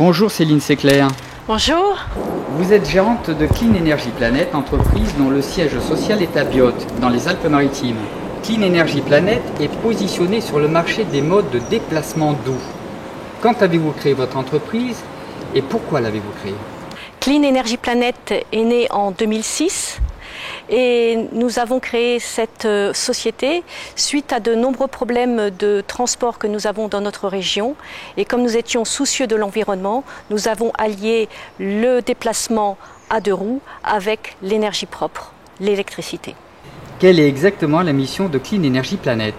Bonjour Céline Seclair. Bonjour. Vous êtes gérante de Clean Energy Planet, entreprise dont le siège social est à Biot, dans les Alpes-Maritimes. Clean Energy Planet est positionné sur le marché des modes de déplacement doux. Quand avez-vous créé votre entreprise et pourquoi l'avez-vous créée? Clean Energy Planet est né en 2006 et nous avons créé cette société suite à de nombreux problèmes de transport que nous avons dans notre région. Et comme nous étions soucieux de l'environnement, nous avons allié le déplacement à deux roues avec l'énergie propre, l'électricité. Quelle est exactement la mission de Clean Energy Planet?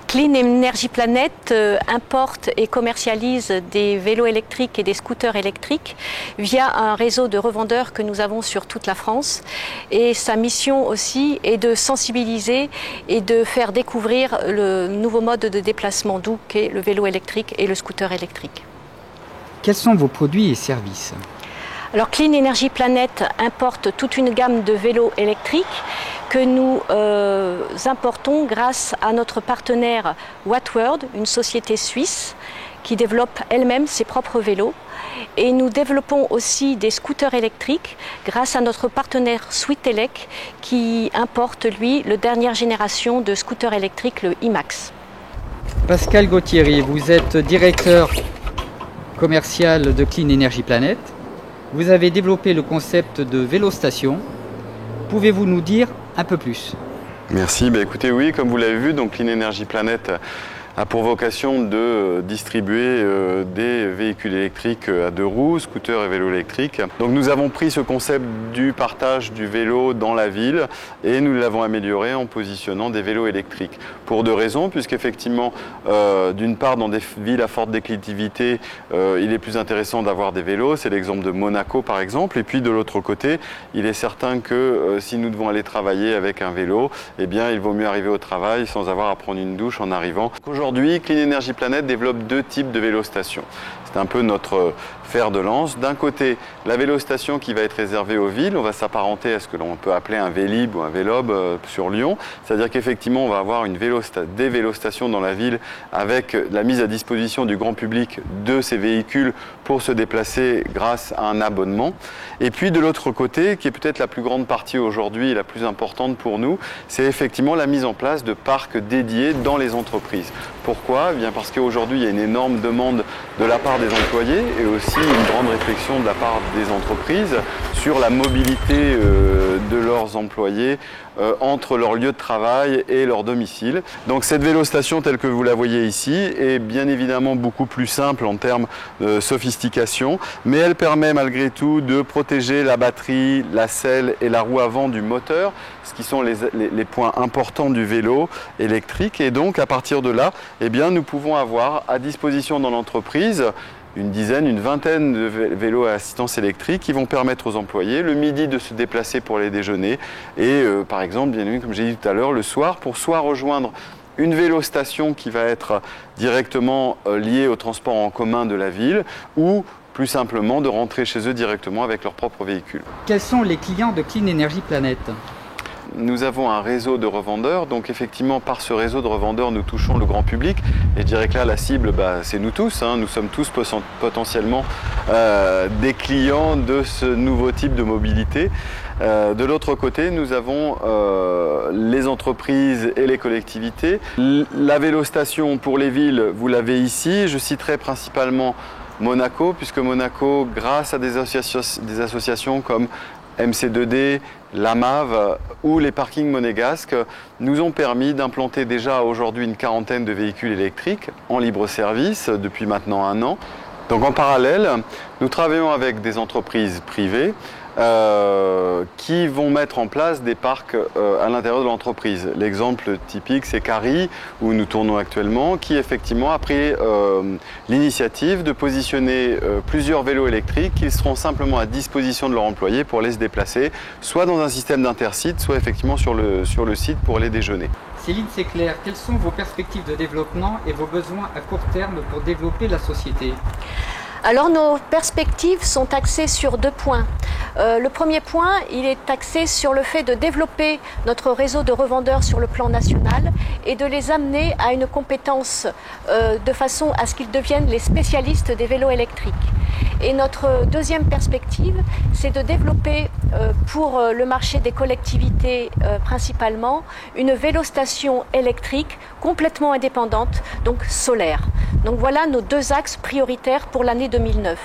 Clean Energy Planet importe et commercialise des vélos électriques et des scooters électriques via un réseau de revendeurs que nous avons sur toute la France. Et sa mission aussi est de sensibiliser et de faire découvrir le nouveau mode de déplacement doux qu'est le vélo électrique et le scooter électrique. Quels sont vos produits et services? Alors Clean Energy Planet importe toute une gamme de vélos électriques que nous importons grâce à notre partenaire Wattworld, une société suisse qui développe elle-même ses propres vélos. Et nous développons aussi des scooters électriques grâce à notre partenaire Sweetelec qui importe, lui, la dernière génération de scooters électriques, le iMax. Pascal Gauthieri, vous êtes directeur commercial de Clean Energy Planet. Vous avez développé le concept de vélostation. Pouvez-vous nous dire un peu plus? Merci. Écoutez, oui, comme vous l'avez vu, donc Clean Energy Planet a pour vocation de distribuer des véhicules électriques à deux roues, scooters et vélos électriques. Donc nous avons pris ce concept du partage du vélo dans la ville et nous l'avons amélioré en positionnant des vélos électriques. Pour deux raisons, puisqu'effectivement, d'une part, dans des villes à forte déclivité, il est plus intéressant d'avoir des vélos. C'est l'exemple de Monaco par exemple. Et puis de l'autre côté, il est certain que si nous devons aller travailler avec un vélo, eh bien il vaut mieux arriver au travail sans avoir à prendre une douche en arrivant. Aujourd'hui, Clean Energy Planet développe deux types de vélostations. C'est un peu notre fer de lance. D'un côté, la vélostation qui va être réservée aux villes, on va s'apparenter à ce que l'on peut appeler un Vélib ou un Vélob sur Lyon. C'est-à-dire qu'effectivement, on va avoir des vélostations dans la ville avec la mise à disposition du grand public de ces véhicules pour se déplacer grâce à un abonnement. Et puis de l'autre côté, qui est peut-être la plus grande partie aujourd'hui et la plus importante pour nous, c'est effectivement la mise en place de parcs dédiés dans les entreprises. Pourquoi? Eh bien parce qu'aujourd'hui, il y a une énorme demande de la part des employés et aussi une grande réflexion de la part des entreprises sur la mobilité de leurs employés entre leur lieu de travail et leur domicile. Donc cette vélostation telle que vous la voyez ici est bien évidemment beaucoup plus simple en termes de sophistication, mais elle permet malgré tout de protéger la batterie, la selle et la roue avant du moteur, ce qui sont les points importants du vélo électrique. Et donc à partir de là, eh bien, nous pouvons avoir à disposition dans l'entreprise une dizaine, une vingtaine de vélos à assistance électrique qui vont permettre aux employés le midi de se déplacer pour les déjeuners et par exemple, bien évidemment, comme j'ai dit tout à l'heure, le soir pour soit rejoindre une vélostation qui va être directement liée au transport en commun de la ville ou plus simplement de rentrer chez eux directement avec leur propre véhicule. Quels sont les clients de Clean Energy Planet? Nous avons un réseau de revendeurs, donc effectivement par ce réseau de revendeurs nous touchons le grand public et je dirais que là la cible c'est nous tous, nous sommes tous potentiellement des clients de ce nouveau type de mobilité. De l'autre côté nous avons les entreprises et les collectivités. La vélostation pour les villes, vous l'avez ici, je citerai principalement Monaco puisque Monaco, grâce à des associations comme MC2D, l'AMAV ou les parkings monégasques nous ont permis d'implanter déjà aujourd'hui une quarantaine de véhicules électriques en libre service depuis maintenant un an. Donc en parallèle, nous travaillons avec des entreprises privées qui vont mettre en place des parcs à l'intérieur de l'entreprise. L'exemple typique, c'est Carry, où nous tournons actuellement, qui effectivement a pris l'initiative de positionner plusieurs vélos électriques qui seront simplement à disposition de leurs employés pour aller se déplacer, soit dans un système d'intercity, soit effectivement sur le site pour aller déjeuner. Céline Seclair, quelles sont vos perspectives de développement et vos besoins à court terme pour développer la société? Alors nos perspectives sont axées sur deux points. Le premier point, il est axé sur le fait de développer notre réseau de revendeurs sur le plan national et de les amener à une compétence de façon à ce qu'ils deviennent les spécialistes des vélos électriques. Et notre deuxième perspective, c'est de développer pour le marché des collectivités principalement une vélostation électrique complètement indépendante, donc solaire. Donc voilà nos deux axes prioritaires pour l'année 2009.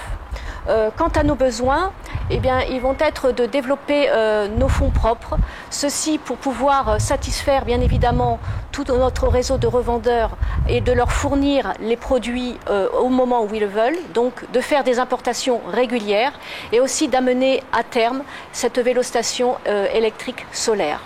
Quant à nos besoins, eh bien, ils vont être de développer nos fonds propres, ceci pour pouvoir satisfaire bien évidemment tout notre réseau de revendeurs et de leur fournir les produits au moment où ils le veulent, donc de faire des importations régulières et aussi d'amener à terme cette vélostation électrique solaire.